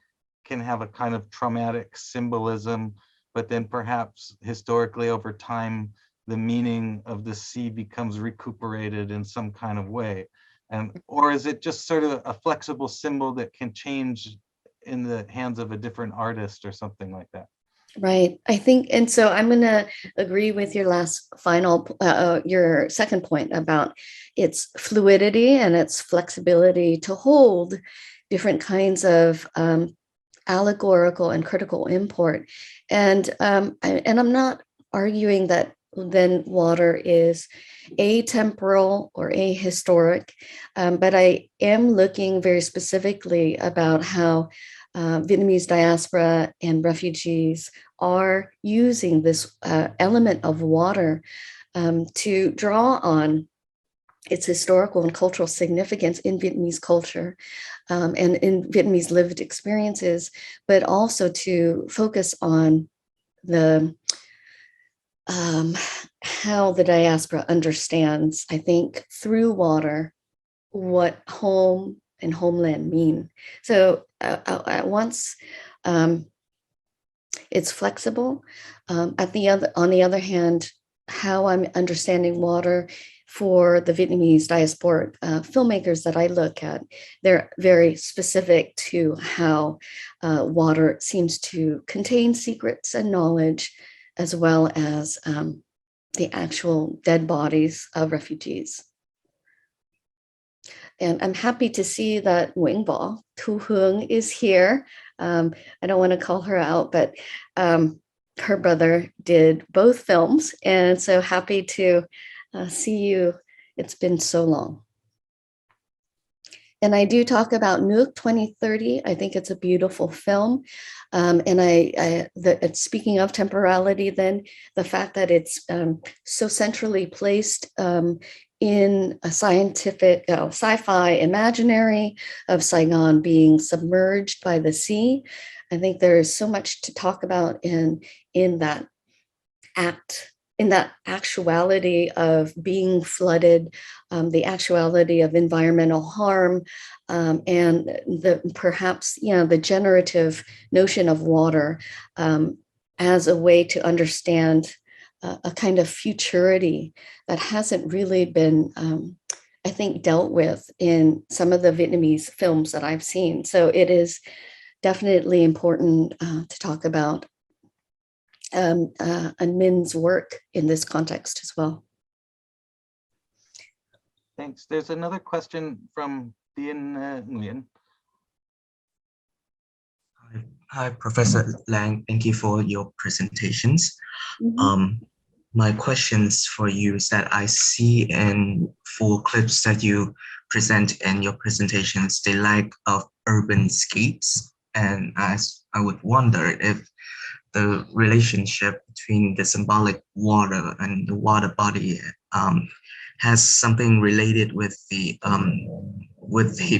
A: can have a kind of traumatic symbolism, but then perhaps historically over time, the meaning of the sea becomes recuperated in some kind of way. Or is it just sort of a flexible symbol that can change in the hands of a different artist or something like that?
B: Right. I think, and so I'm going to agree with your your second point about its fluidity and its flexibility to hold different kinds of allegorical and critical import. And I'm not arguing that then water is atemporal or ahistoric, but I am looking very specifically about how Vietnamese diaspora and refugees are using this element of water to draw on its historical and cultural significance in Vietnamese culture and in Vietnamese lived experiences, but also to focus on the how the diaspora understands, I think, through water, what home and homeland mean. So at once, it's flexible. On the other hand, how I'm understanding water for the Vietnamese diasporic filmmakers that I look at, they're very specific to how water seems to contain secrets and knowledge, as well as the actual dead bodies of refugees. And I'm happy to see that Nguyễn Võ Thu Hương is here. I don't want to call her out, but her brother did both films. And so happy to see you. It's been so long. And I do talk about Nước 2030. I think it's a beautiful film. And speaking of temporality, then the fact that it's so centrally placed in a scientific sci-fi imaginary of Saigon being submerged by the sea. I think there is so much to talk about in that act, in that actuality of being flooded, the actuality of environmental harm, and perhaps the generative notion of water as a way to understand a kind of futurity that hasn't really been, I think, dealt with in some of the Vietnamese films that I've seen. So it is definitely important to talk about Min's work in this context as well.
A: Thanks. There's another question from Dien Nguyen.
J: Hi, Professor Lang. Thank you for your presentations.
B: Mm-hmm.
J: My questions for you is that I see in 4 clips that you present in your presentations the lack of urban scapes, and I would wonder if the relationship between the symbolic water and the water body has something related with the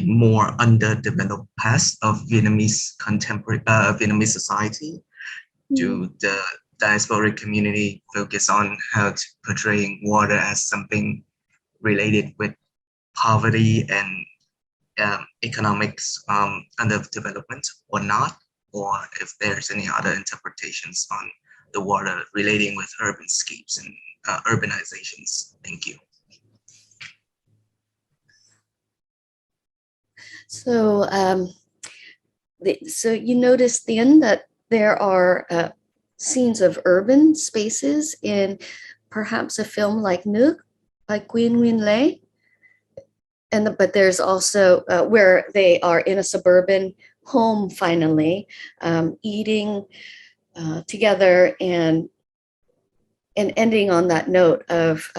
J: more underdeveloped past of Vietnamese contemporary Vietnamese society. Do the diasporic community focus on how to portraying water as something related with poverty and economics underdevelopment or not? Or if there's any other interpretations on the water relating with urban scapes and urbanizations. Thank you.
B: So, so you notice then that there are scenes of urban spaces in perhaps a film like Nước by Quyen Nguyên-Le, but there's also where they are in a suburban home finally, eating together, and ending on that note of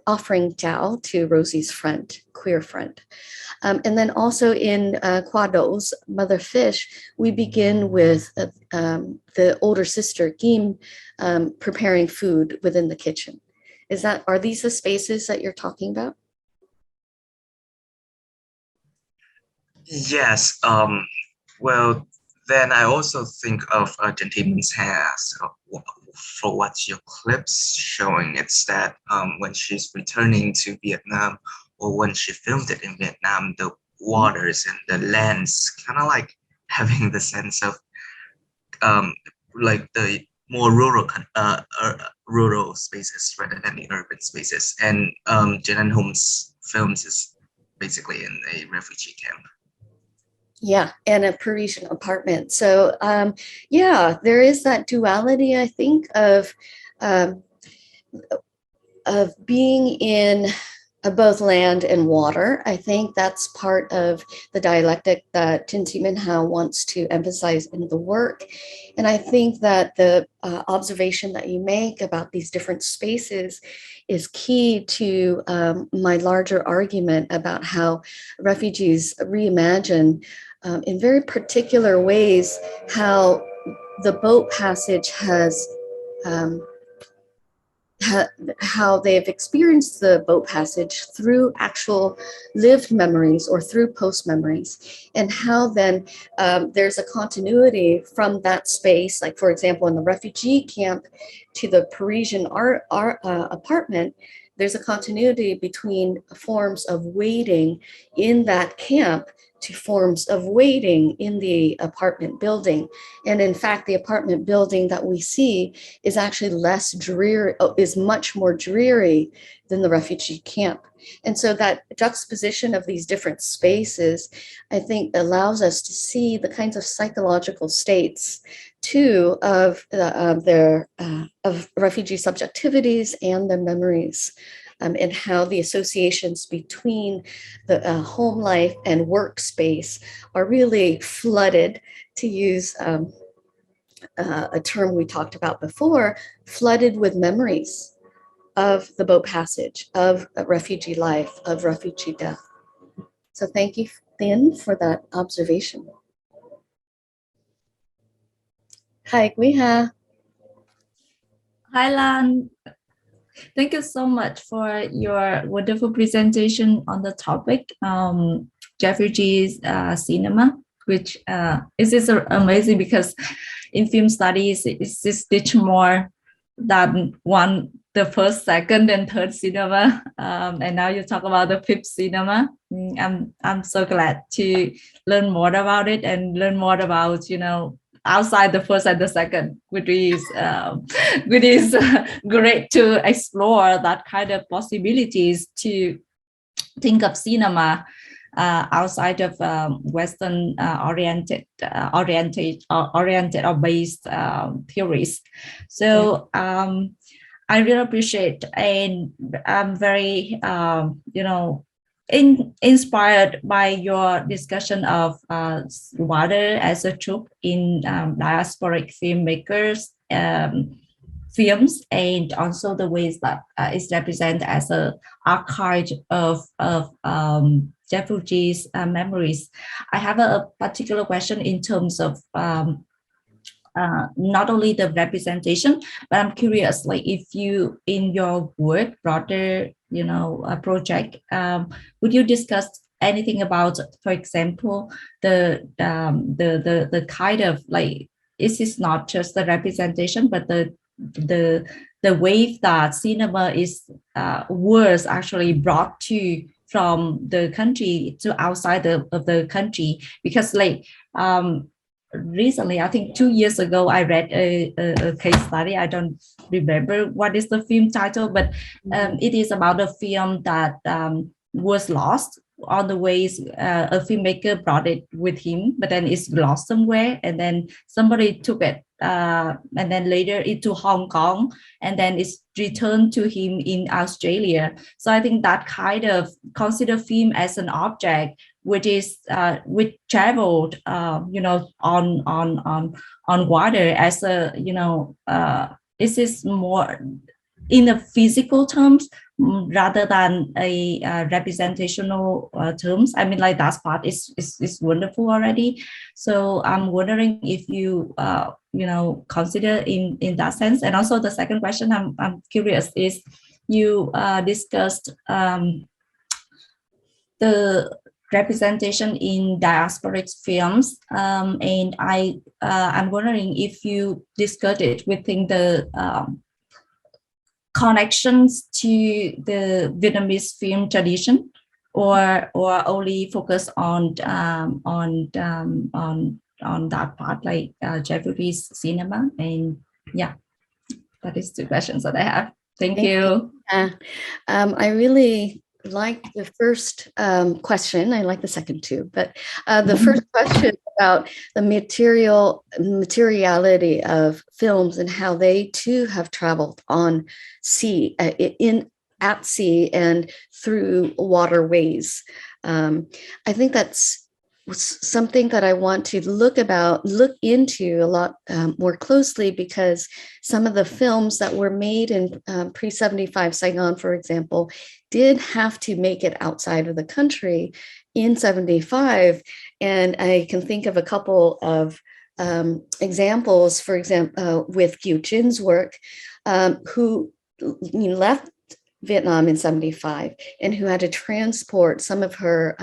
B: offering Jiao to Rosie's friend, queer friend. And then also in Khoa, Mother Fish, we begin with the older sister, Kim, preparing food within the kitchen. Are these the spaces that you're talking about?
J: Yes. Well, then I also think of Gentleman's Hands. For what your clips showing, it's that when she's returning to Vietnam, or when she filmed it in Vietnam, the waters and the lands kind of like having the sense of like the more rural spaces rather than the urban spaces. And Jen Hong's films is basically in a refugee camp.
B: Yeah, and a Parisian apartment. So yeah, there is that duality, I think, of being in both land and water. I think that's part of the dialectic that Trinh T Minh-ha wants to emphasize in the work. And I think that the observation that you make about these different spaces is key to my larger argument about how refugees reimagine in very particular ways how the boat passage has how they've experienced the boat passage through actual lived memories or through post memories, and how then there's a continuity from that space, like for example in the refugee camp to the Parisian apartment. There's a continuity between forms of waiting in that camp to forms of waiting in the apartment building. And in fact, the apartment building that we see is actually less dreary, is much more dreary than the refugee camp. And so that juxtaposition of these different spaces, I think, allows us to see the kinds of psychological states too of refugee subjectivities and their memories. And how the associations between the home life and workspace are really flooded, to use a term we talked about before, flooded with memories of the boat passage, of refugee life, of refugee death. So thank you, Thin, for that observation. Hi, Guiha.
K: Hi, Lan. Thank you so much for your wonderful presentation on the topic, refugees cinema, which is amazing because in film studies, it's teach more than the first, second, and third cinema. And now you talk about the fifth cinema. I'm so glad to learn more about it and learn more about, outside the first and the second, which is great to explore that kind of possibilities to think of cinema outside of Western oriented or based theories. So I really appreciate, and I'm very inspired by your discussion of water as a trope in diasporic filmmakers films, and also the ways that it's represented as an archive of refugees' memories. I have a particular question in terms of not only the representation, but I'm curious, like if you, in your work, broader, project, would you discuss anything about, for example, the kind of like, this is not just the representation, but the wave that cinema was actually brought to from the country to outside of the country, because like recently, I think 2 years ago, I read a case study. I don't remember what is the film title, but it is about a film that was lost on the ways. A filmmaker brought it with him, but then it's lost somewhere, and then somebody took it, and then later it to Hong Kong, and then it's returned to him in Australia. So I think that kind of consider film as an object which traveled, on water as a, this is more in the physical terms rather than a representational terms. I mean, like that part is wonderful already. So I'm wondering if you consider in that sense. And also the second question I'm curious is, you discussed the representation in diasporic films, and I'm wondering if you discussed it within the connections to the Vietnamese film tradition, or only focus on that part, like Japanese cinema. And yeah, that is two questions that I have. Thank you.
B: I really like the first question. I like the second too, but the first question about the materiality of films and how they too have traveled on sea, at sea and through waterways. I think that's something that I want to look into a lot more closely, because some of the films that were made in pre-75 Saigon, for example, did have to make it outside of the country in 75. And I can think of a couple of examples, for example, with Gu Jin's work, who left Vietnam in 75 and who had to transport some of her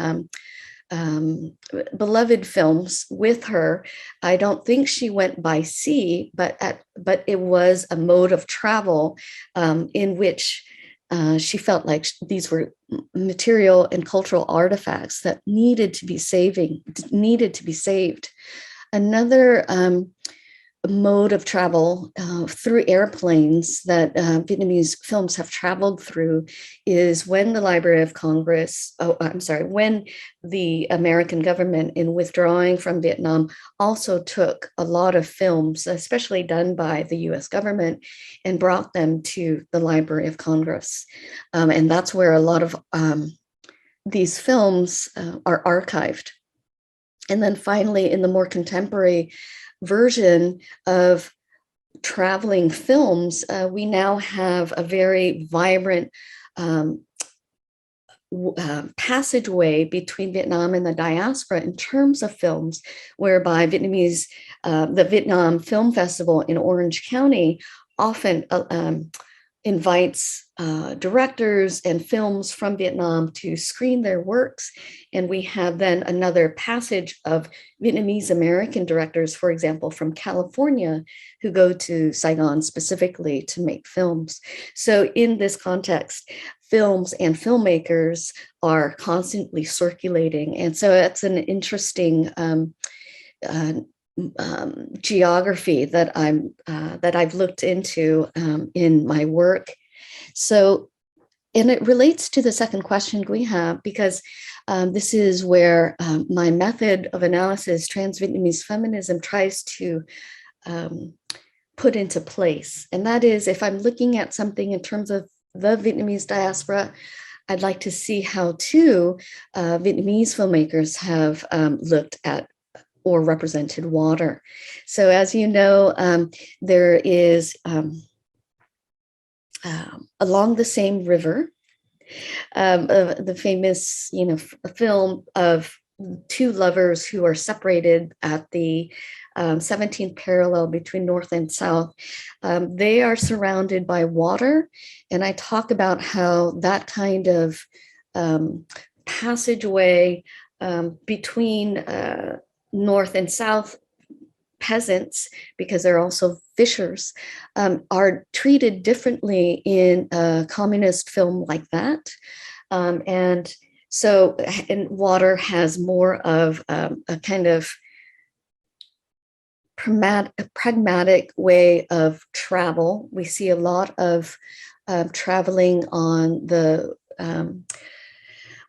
B: beloved films with her. I don't think she went by sea, but it was a mode of travel in which she felt like these were material and cultural artifacts that needed to be saved. Another mode of travel through airplanes that Vietnamese films have traveled through is when the Library of Congress, when the American government, in withdrawing from Vietnam, also took a lot of films, especially done by the US government, and brought them to the Library of Congress. And that's where a lot of these films are archived. And then finally, in the more contemporary version of traveling films, we now have a very vibrant passageway between Vietnam and the diaspora in terms of films, whereby the Vietnam Film Festival in Orange County often invites directors and films from Vietnam to screen their works. And we have then another passage of Vietnamese American directors, for example, from California, who go to Saigon specifically to make films. So in this context, films and filmmakers are constantly circulating. And so it's an interesting geography that I've looked into in my work. So, and it relates to the second question we have, because this is where my method of analysis, trans-Vietnamese feminism, tries to put into place. And that is, if I'm looking at something in terms of the Vietnamese diaspora, I'd like to see how too Vietnamese filmmakers have looked at or represented water. So as you know, there is along the same river, the famous, film of two lovers who are separated at the 17th parallel between north and south. They are surrounded by water, and I talk about how that kind of passageway between north and south peasants, because they're also fishers, are treated differently in a communist film like that. And so, and water has more of a kind of pragmatic way of travel. We see a lot of traveling on the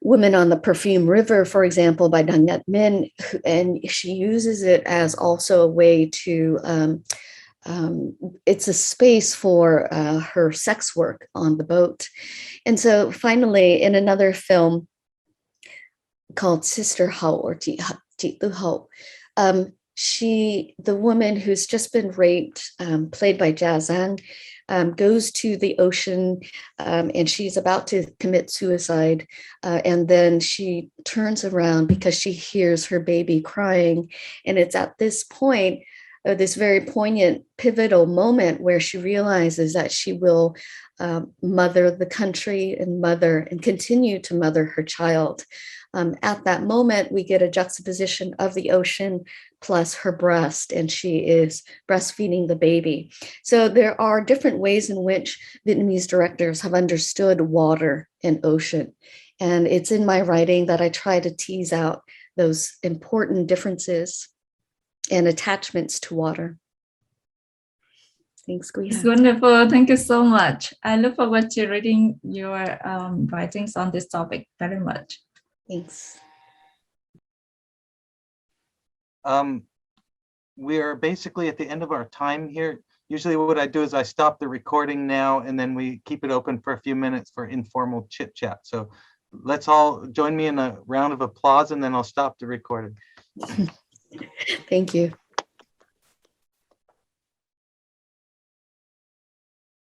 B: Women on the Perfume River, for example, by Dang Nhật Minh, and she uses it as also a way to, it's a space for her sex work on the boat. And so finally, in another film, called Sister Hậu or Chị Tu Hậu. The woman who's just been raped, played by Jia Zhang, goes to the ocean and she's about to commit suicide. And then she turns around because she hears her baby crying. And it's at this point, this very poignant, pivotal moment where she realizes that she will mother the country and continue to mother her child. At that moment, we get a juxtaposition of the ocean plus her breast, and she is breastfeeding the baby. So there are different ways in which Vietnamese directors have understood water and ocean. And it's in my writing that I try to tease out those important differences and attachments to water. Thanks, Quyen.
K: It's wonderful. Thank you so much. I look forward to reading your writings on this topic very much.
B: Thanks.
A: We are basically at the end of our time here. Usually what I do is I stop the recording now and then we keep it open for a few minutes for informal chit chat. So let's all join me in a round of applause and then I'll stop the recording.
B: Thank you.